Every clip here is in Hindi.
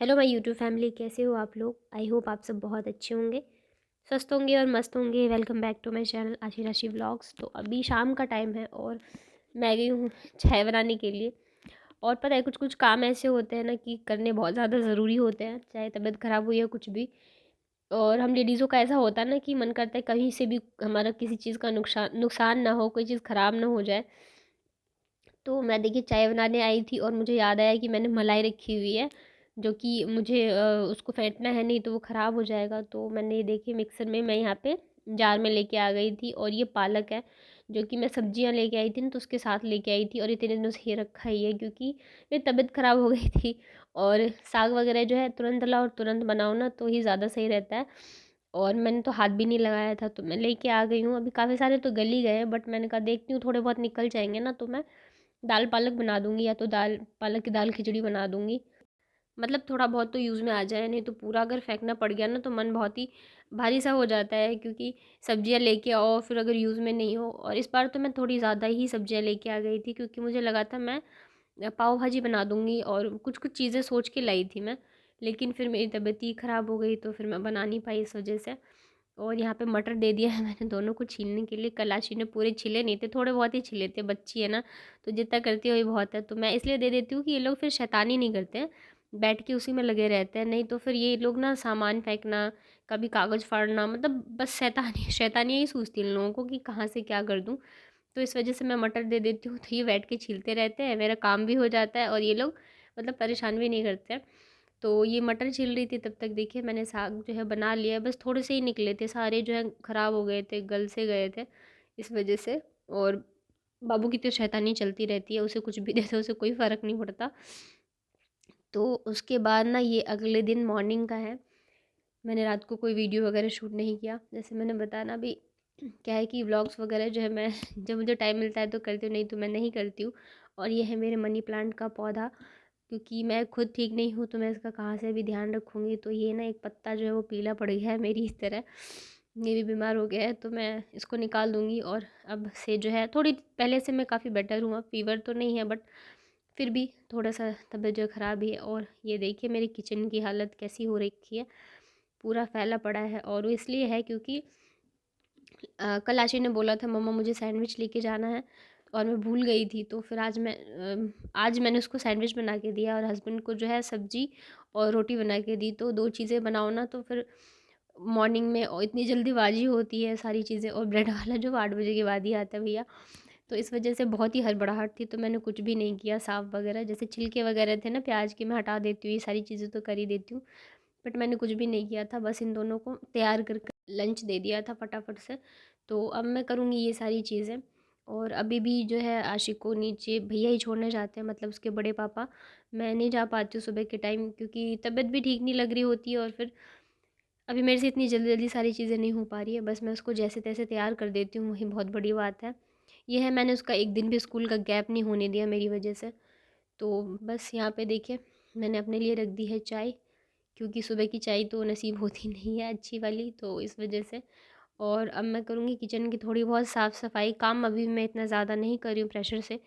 हेलो माय यूट्यूब फैमिली, कैसे हो आप लोग। आई होप आप सब बहुत अच्छे होंगे, स्वस्थ होंगे और मस्त होंगे। Welcome back to my channel Aashi Rashi vlogs. तो अभी शाम का टाइम है और मैं गई हूँ चाय बनाने के लिए। और पता है, कुछ कुछ काम ऐसे होते हैं ना कि करने बहुत ज़्यादा ज़रूरी होते हैं, चाहे तबीयत ख़राब हुई या कुछ भी। और हम लेडीज़ों का ऐसा होता है ना कि मन करता है कहीं से भी हमारा किसी चीज़ का नुकसान नुकसान ना हो, कोई चीज़ ख़राब ना हो जाए। तो मैं देखिए चाय बनाने आई थी और मुझे याद आया कि मैंने मलाई रखी हुई है, जो कि मुझे उसको फेंटना है, नहीं तो वो ख़राब हो जाएगा। तो मैंने ये देखिए मिक्सर में मैं यहाँ पे जार में लेके आ गई थी। और ये पालक है जो कि मैं सब्जियां लेके आई थी ना, तो उसके साथ लेके आई थी। और इतने दिनों से ये रखा ही है क्योंकि मेरी तबीयत ख़राब हो गई थी। और साग वगैरह जो है तुरंत लाओ और तुरंत बनाओ ना, तो ही ज़्यादा सही रहता है। और मैंने तो हाथ भी नहीं लगाया था, तो मैं लेके आ गई हूँ। अभी काफ़ी सारे तो गल ही गए हैं, बट मैंने कहा देखती हूँ थोड़े बहुत निकल जाएंगे ना, तो मैं दाल पालक बना दूँगी, या तो दाल पालक की दाल खिचड़ी बना दूँगी। मतलब थोड़ा बहुत तो यूज़ में आ जाए, नहीं तो पूरा अगर फेंकना पड़ गया ना तो मन बहुत ही भारी सा हो जाता है। क्योंकि सब्जियां लेके आओ फिर अगर यूज़ में नहीं हो। और इस बार तो मैं थोड़ी ज़्यादा ही सब्जियां लेके आ गई थी, क्योंकि मुझे लगा था मैं पाव भाजी बना दूँगी और कुछ कुछ चीज़ें सोच के लाई थी मैं। लेकिन फिर मेरी तबीयत ही ख़राब हो गई, तो फिर मैं बना नहीं पाई इस वजह से। और यहाँ पे मटर दे दिया है मैंने दोनों को छीलने के लिए। कल आशी ने पूरे छिले नहीं थे, थोड़े बहुत ही छिले थे, बच्ची है ना, तो जितना करती है वही बहुत है। तो मैं इसलिए दे देती हूँ कि ये लोग फिर शैतानी नहीं करते हैं, बैठ के उसी में लगे रहते हैं। नहीं तो फिर ये लोग ना सामान फेंकना, कभी कागज़ फाड़ना, मतलब बस शैतानी शैतानियाँ ही सूझती हैं इन लोगों को कि कहाँ से क्या कर दूँ। तो इस वजह से मैं मटर दे देती हूँ, तो ये बैठ के छीलते रहते हैं, मेरा काम भी हो जाता है और ये लोग मतलब परेशान भी नहीं करते हैं। तो ये मटर छील रही थी, तब तक देखिए मैंने साग जो है बना लिया। बस थोड़े से ही निकले थे, सारे जो है ख़राब हो गए थे, गल से गए थे इस वजह से। और बाबू की तो शैतानी चलती रहती है, उसे कुछ भी दे दो उसे कोई फ़र्क नहीं पड़ता। तो उसके बाद ना ये अगले दिन मॉर्निंग का है। मैंने रात को कोई वीडियो वगैरह शूट नहीं किया, जैसे मैंने बताया ना अभी। क्या है कि व्लॉग्स वगैरह जो है मैं जब मुझे टाइम मिलता है तो करती हूँ, नहीं तो मैं नहीं करती हूँ। और ये है मेरे मनी प्लांट का पौधा, क्योंकि मैं खुद ठीक नहीं हूँ तो मैं इसका कहाँ से भी ध्यान रखूँगी। तो ये ना एक पत्ता जो है वो पीला पड़ गया है मेरी इस तरह, ये भी बीमार हो गया है, तो मैं इसको निकाल दूँगी। और अब से जो है थोड़ी पहले से मैं काफ़ी बेटर हूँ, अब फीवर तो नहीं है, बट फिर भी थोड़ा सा तबीयत जो है ख़राब ही है। और ये देखिए मेरी किचन की हालत कैसी हो रखी है, पूरा फैला पड़ा है। और वो इसलिए है क्योंकि कल आशी ने बोला था मम्मा मुझे सैंडविच लेके जाना है, और मैं भूल गई थी। तो फिर आज मैंने उसको सैंडविच बना के दिया और हस्बैंड को जो है सब्जी और रोटी बना के दी। तो दो चीज़ें बनाओ ना, तो फिर मॉर्निंग में और इतनी जल्दीबाजी होती है सारी चीज़ें। और ब्रेड वाला जो 8 बजे के बाद ही आता है भैया, तो इस वजह से बहुत ही हड़बड़ाहट थी। तो मैंने कुछ भी नहीं किया, साफ़ वगैरह जैसे छिलके वगैरह थे ना प्याज के, मैं हटा देती हूँ, ये सारी चीज़ें तो कर ही देती हूँ। बट मैंने कुछ भी नहीं किया था, बस इन दोनों को तैयार करके लंच दे दिया था फटाफट से। तो अब मैं करूँगी ये सारी चीज़ें। और अभी भी जो है आशिक को नीचे भैया ही छोड़ने जाते हैं, मतलब उसके बड़े पापा। मैं नहीं जा पाती हूँ सुबह के टाइम, क्योंकि तबीयत भी ठीक नहीं लग रही होती है। और फिर अभी मेरे से इतनी जल्दी जल्दी सारी चीज़ें नहीं हो पा रही है, बस मैं उसको जैसे तैसे तैयार कर देती हूँ, वही बहुत बड़ी बात है। ये है, मैंने उसका एक दिन भी स्कूल का गैप नहीं होने दिया मेरी वजह से। तो बस यहाँ पे देखिए मैंने अपने लिए रख दी है चाय, क्योंकि सुबह की चाय तो नसीब होती नहीं है अच्छी वाली, तो इस वजह से। और अब मैं करूँगी किचन की थोड़ी बहुत साफ़ सफाई। काम अभी मैं इतना ज़्यादा नहीं कर रही हूँ प्रेशर से,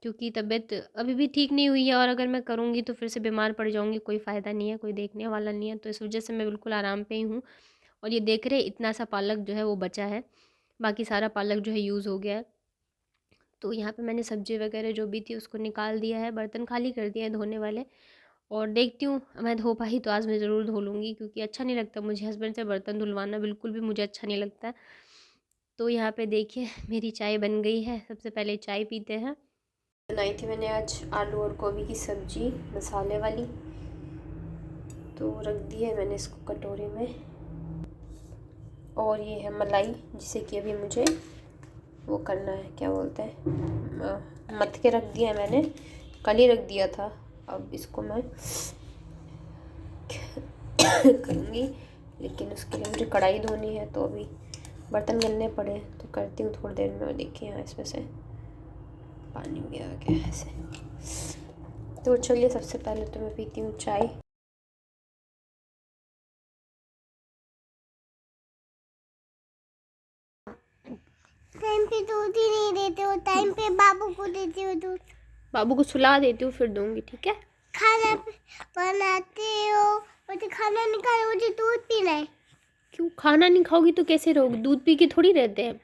क्योंकि तबीयत अभी भी ठीक नहीं हुई है। और अगर मैं करूँगी तो फिर से बीमार पड़ जाऊँगी, कोई फ़ायदा नहीं है, कोई देखने वाला नहीं है। तो इस वजह से मैं बिल्कुल आराम पे ही हूँ। और ये देख रहे इतना सा पालक जो है वो बचा है, बाकी सारा पालक जो है यूज़ हो गया है। तो यहाँ पे मैंने सब्ज़ी वगैरह जो भी थी उसको निकाल दिया है, बर्तन खाली कर दिए हैं धोने वाले। और देखती हूँ मैं धो पाई तो आज मैं ज़रूर धो लूँगी, क्योंकि अच्छा नहीं लगता मुझे हस्बैंड से बर्तन धुलवाना, बिल्कुल भी मुझे अच्छा नहीं लगता है। तो यहाँ पे देखिए मेरी चाय बन गई है, सबसे पहले चाय पीते हैं। बनाई थी मैंने आज आलू और गोभी की सब्ज़ी मसाले वाली, तो रख दी है मैंने इसको कटोरे में। और ये है मलाई, जिसे कि अभी मुझे वो करना है, क्या बोलते हैं, मथ के रख दिया है मैंने, कल ही रख दिया था। अब इसको मैं करूँगी, लेकिन उसके लिए मुझे कढ़ाई धोनी है, तो अभी बर्तन गलने पड़े, तो करती हूँ थोड़ी देर में। और देखिए यहाँ इसमें से पानी भी आ गया है ऐसे। तो चलिए सबसे पहले तो मैं पीती हूँ चाय। टाइम पे दूध ही नहीं देते हो, टाइम पे बाबू को देते हो दूध। बाबू को सुला देती हूँ फिर दूँगी, ठीक है। खाना बनाते हो, मुझे खाना नहीं खाना, मुझे दूध पीना है। क्यों खाना नहीं खाओगी तो कैसे रहोगे? दूध पी के थोड़ी रहते हैं।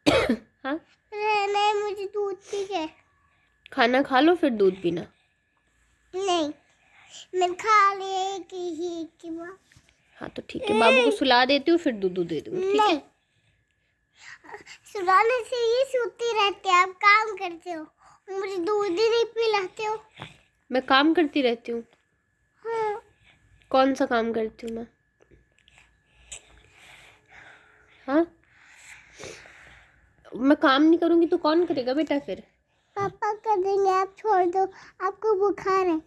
हाँ, रहना है, मुझे दूध पी के। खाना खा लो फिर दूध पीना। नहीं, मैं खा ले की बात। हाँ तो ठीक है, बाबू को सुला देती हूँ फिर दूध दे दूँगी, ठीक नहीं, है? सुलाने से ये सोती रहती है, आप काम करते हो, मुझे दूध ही नहीं पिलाते हो। मैं काम करती रहती हूँ। हाँ, कौन सा काम करती हूँ मैं? हाँ, मैं काम नहीं करूँगी तो कौन करेगा बेटा फिर? पापा कर देंगे, आप छोड़ दो, आपको बुखार है।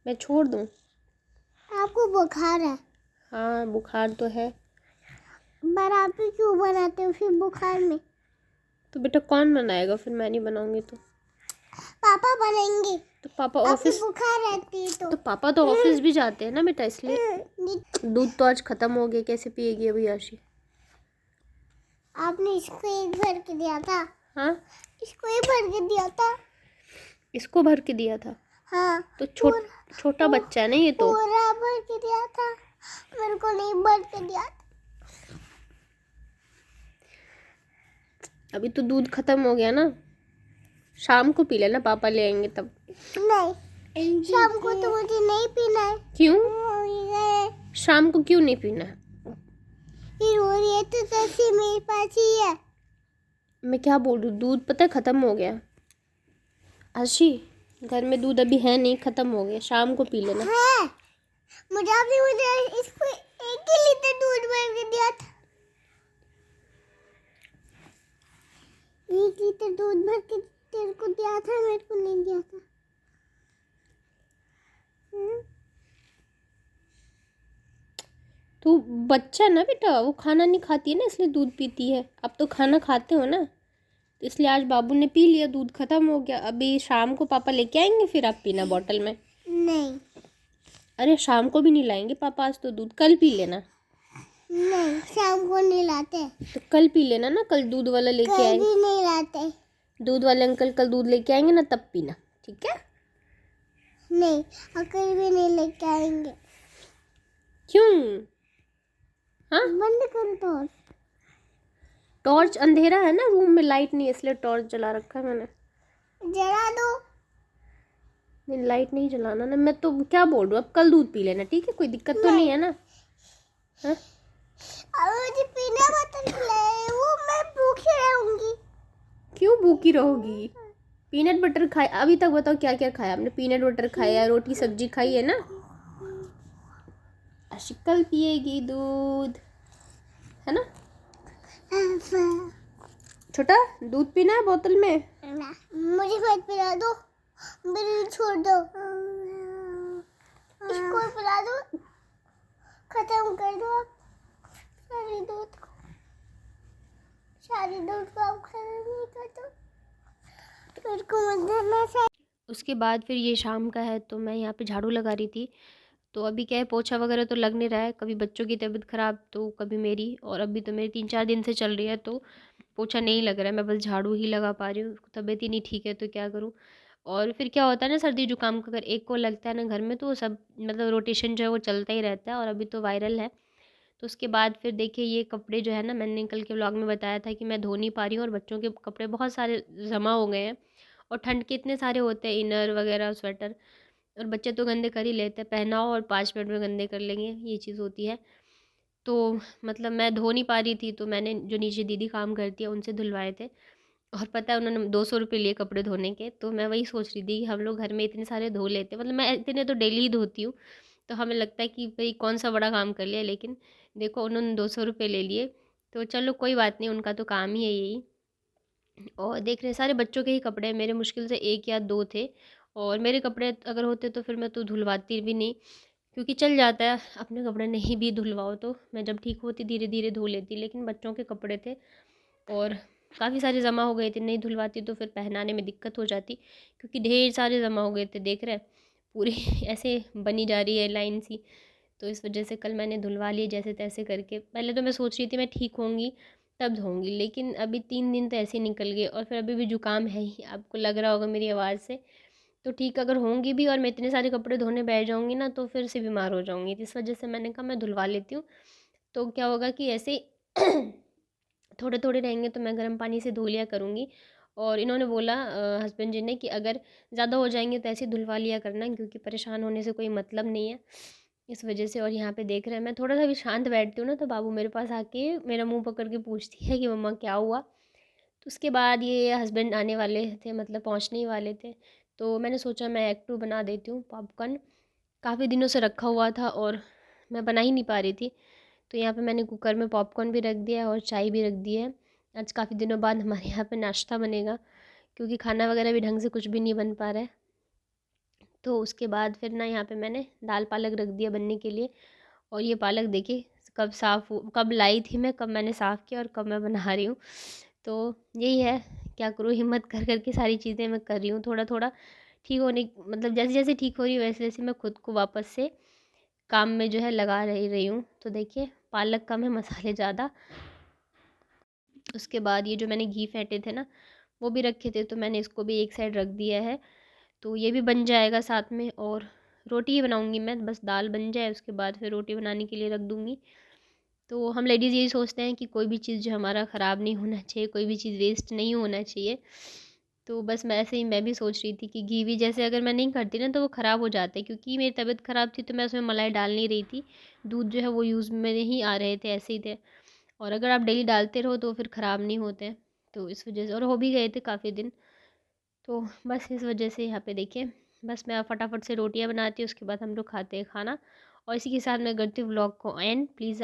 मैं छोड़ दूँ? आपको बुखार है, हाँ बुखार तो है। पर आप ही क्यों बनाते हो फिर बुखार में? तो बेटा कौन बनाएगा फिर? मैं नहीं बनाऊंगी तो? पापा बनाएंगे। तो पापा आपकी ऑफिस, बुखार रहती है तो पापा तो ऑफिस भी जाते हैं ना बेटा, इसलिए। तो दूध तो आज खत्म हो गया, कैसे पिएगी अभी आशी? आपने इसको एक भर के दिया था। हाँ, इसको एक भर के दिया था। इसको भर के दिया था? हाँ, तो छोटा बच्चा है ना ये तो। पूरा भर के दिया था, मेरे को नहीं भर के दिया था। अभी तो दूध खत्म हो गया ना, शाम को पी लेना, पापा ले आएंगे तब। नहीं, शाम को तो मुझे नहीं पीना है। क्यों? ये शाम को क्यों नहीं पीना है? रो रही है तो जैसे मेरे पास ही है। मैं क्या बोल रही हूँ, दूध पता है खत्म हो गया आशी, घर में दूध अभी है नहीं, खत्म हो गया, शाम को पी लेना। है, मुझे इसको 1 ही लीटर दूध भर के दिया था। 1 लीटर दूध भर के तेरे को दिया था, मेरे को नहीं दिया था। तो बच्चा ना बेटा, वो खाना नहीं खाती है ना, इसलिए दूध पीती है। अब तो खाना खाते हो ना, तो इसलिए आज बाबू ने पी लिया, दूध खत्म हो गया। अभी शाम को पापा लेके आएंगे फिर आप पीना बॉटल में। नहीं, अरे शाम को भी नहीं लाएंगे पापा आज तो दूध, कल पी लेना। नहीं, शाम को नहीं लाते। तो कल पी लेना ना, कल दूध वाला लेके कल आएंगे। भी नहीं लाते। दूध वाले अंकल कल दूध लेके आएंगे ना, तब पीना, ठीक है? नहीं, और कल भी नहीं लेके आएंगे। क्यों? हाँ, बंद कर दो। टॉर्च अंधेरा है ना रूम में, लाइट नहीं है, इसलिए टॉर्च जला रखा है मैंने। जला दो। नहीं लाइट नहीं जलाना ना, मैं तो क्या बोल रही हूँ, अब कल दूध पी लेना, ठीक है? कोई दिक्कत तो नहीं है ना? हाँ? अब मुझे पीना मत खिलाए, वो मैं भूखी रहूंगी। क्यों भूखी रहोगी? पीनट बटर खाए अभी तक, बताओ क्या क्या खाया आपने? पीनट बटर खाया, रोटी सब्जी खाई है ना? कल पिएगी दूध, है ना? छोटा दूध पीना है बोतल में। मुझे मत पिला दो, मुझे छोड़ दो, इसको पिला दो, खत्म कर दो आप सारे दूध को। सारे दूध को आप खत्म नहीं कर दो, मेरे को मत देना। उसके बाद फिर ये शाम का है, तो मैं यहाँ पे झाड़ू लगा रही थी। तो अभी क्या है, पोछा वगैरह तो लग नहीं रहा है, कभी बच्चों की तबीयत ख़राब तो कभी मेरी, और अभी तो मेरी 3-4 दिन से चल रही है, तो पोछा नहीं लग रहा है, मैं बस झाड़ू ही लगा पा रही हूँ। तबीयत ही नहीं ठीक है तो क्या करूँ? और फिर क्या होता है ना, सर्दी जुकाम का अगर एक को लगता है ना घर में, तो वो सब मतलब रोटेशन जो है वो चलता ही रहता है, और अभी तो वायरल है। तो उसके बाद फिर देखिए ये कपड़े जो है ना, मैंने कल के व्लॉग में बताया था कि मैं धो नहीं पा रही हूँ, और बच्चों के कपड़े बहुत सारे जमा हो गए हैं, और ठंड के इतने सारे होते हैं, इनर वगैरह स्वेटर, और बच्चे तो गंदे कर ही लेते हैं, पहनाओ और 5 मिनट में गंदे कर लेंगे, ये चीज़ होती है। तो मतलब मैं धो नहीं पा रही थी, तो मैंने जो नीचे दीदी काम करती है उनसे धुलवाए थे, और पता है उन्होंने 200 रुपये लिए कपड़े धोने के। तो मैं वही सोच रही थी कि हम लोग घर में इतने सारे धो लेते हैं, मतलब मैं इतने तो डेली ही धोती हूँ, तो हमें लगता है कि भाई कौन सा बड़ा काम कर लिया, लेकिन देखो उन्होंने 200 रुपये ले लिए। तो चलो कोई बात नहीं, उनका तो काम ही है यही। और देख रहे सारे बच्चों के ही कपड़े हैं, मेरे मुश्किल से 1 या 2 थे, और मेरे कपड़े अगर होते तो फिर मैं तो धुलवाती भी नहीं, क्योंकि चल जाता है अपने कपड़े नहीं भी धुलवाओ तो मैं जब ठीक होती धीरे धीरे धो लेती, लेकिन बच्चों के कपड़े थे और काफ़ी सारे जमा हो गए थे, नहीं धुलवाती तो फिर पहनाने में दिक्कत हो जाती, क्योंकि ढेर सारे जमा हो गए थे, देख रहे हैं पूरी ऐसे बनी जा रही है लाइन सी। तो इस वजह से कल मैंने धुलवा लिए जैसे तैसे करके। पहले तो मैं सोच रही थी मैं ठीक होंगी तब धोऊंगी, लेकिन अभी 3 दिन तो ऐसे ही निकल गए, और फिर अभी भी जुकाम है ही, आपको लग रहा होगा मेरी आवाज़ से। तो ठीक अगर होंगी भी और मैं इतने सारे कपड़े धोने बैठ जाऊँगी ना तो फिर से बीमार हो जाऊँगी। तो इस वजह से मैंने कहा मैं धुलवा लेती हूँ। तो क्या होगा कि ऐसे थोड़े थोड़े रहेंगे तो मैं गर्म पानी से धो लिया करूँगी। और इन्होंने बोला हस्बैंड जी ने कि अगर ज़्यादा हो जाएंगे तो ऐसे ही धुलवा लिया करना, क्योंकि परेशान होने से कोई मतलब नहीं है, इस वजह से। और यहाँ पे देख रहे हैं मैं थोड़ा सा भी शांत बैठती हूँ ना तो बाबू मेरे पास आके मेरा मुंह पकड़ के पूछती है कि मम्मा क्या हुआ। तो उसके बाद ये हस्बैंड आने वाले थे, मतलब पहुँचने ही वाले थे, तो मैंने सोचा मैं एग टू बना देती हूँ पॉपकॉर्न। काफ़ी दिनों से रखा हुआ था और मैं बना ही नहीं पा रही थी। तो यहाँ पे मैंने कुकर में पॉपकॉर्न भी रख दिया है और चाय भी रख दी है। आज काफ़ी दिनों बाद हमारे यहाँ पे नाश्ता बनेगा, क्योंकि खाना वगैरह भी ढंग से कुछ भी नहीं बन पा रहा है। तो उसके बाद फिर ना यहाँ पे मैंने दाल पालक रख दिया बनने के लिए। और ये पालक देखिए कब लाई थी मैं, कब मैंने साफ़ किया और कब मैं बना रही हूँ। तो यही है, क्या करूँ, हिम्मत कर कर के सारी चीज़ें मैं कर रही हूँ थोड़ा थोड़ा। ठीक होने मतलब जैसे जैसे ठीक हो रही हूँ वैसे वैसे मैं खुद को वापस से काम में जो है लगा रही हूँ। तो देखिए पालक कम है, मसाले ज़्यादा। उसके बाद ये जो मैंने घी फेंटे थे ना वो भी रखे थे, तो मैंने इसको भी एक साइड रख दिया है। तो ये भी बन जाएगा साथ में। और रोटी ही बनाऊंगी मैं, बस दाल बन जाए उसके बाद फिर रोटी बनाने के लिए रख दूँगी। तो हम लेडीज़ यही सोचते हैं कि कोई भी चीज़ जो हमारा ख़राब नहीं होना चाहिए, कोई भी चीज़ वेस्ट नहीं होना चाहिए। तो बस मैं ऐसे ही मैं भी सोच रही थी कि घी भी जैसे अगर मैं नहीं करती ना तो वो ख़राब हो जाता है, क्योंकि मेरी तबीयत ख़राब थी तो मैं उसमें मलाई डाल नहीं रही थी। दूध जो है वो यूज़ में नहीं आ रहे थे, ऐसे ही थे। और अगर आप डेली डालते रहो तो फिर ख़राब नहीं होते हैं। तो इस वजह से, और हो भी गए थे काफ़ी दिन। तो बस इस वजह से यहाँ पे देखिए, बस मैं फटाफट से रोटियाँ बनाती हूँ, उसके बाद हम लोग खाते हैं खाना। और इसी के साथ मैं करती हूँ व्लॉग को एंड। प्लीज़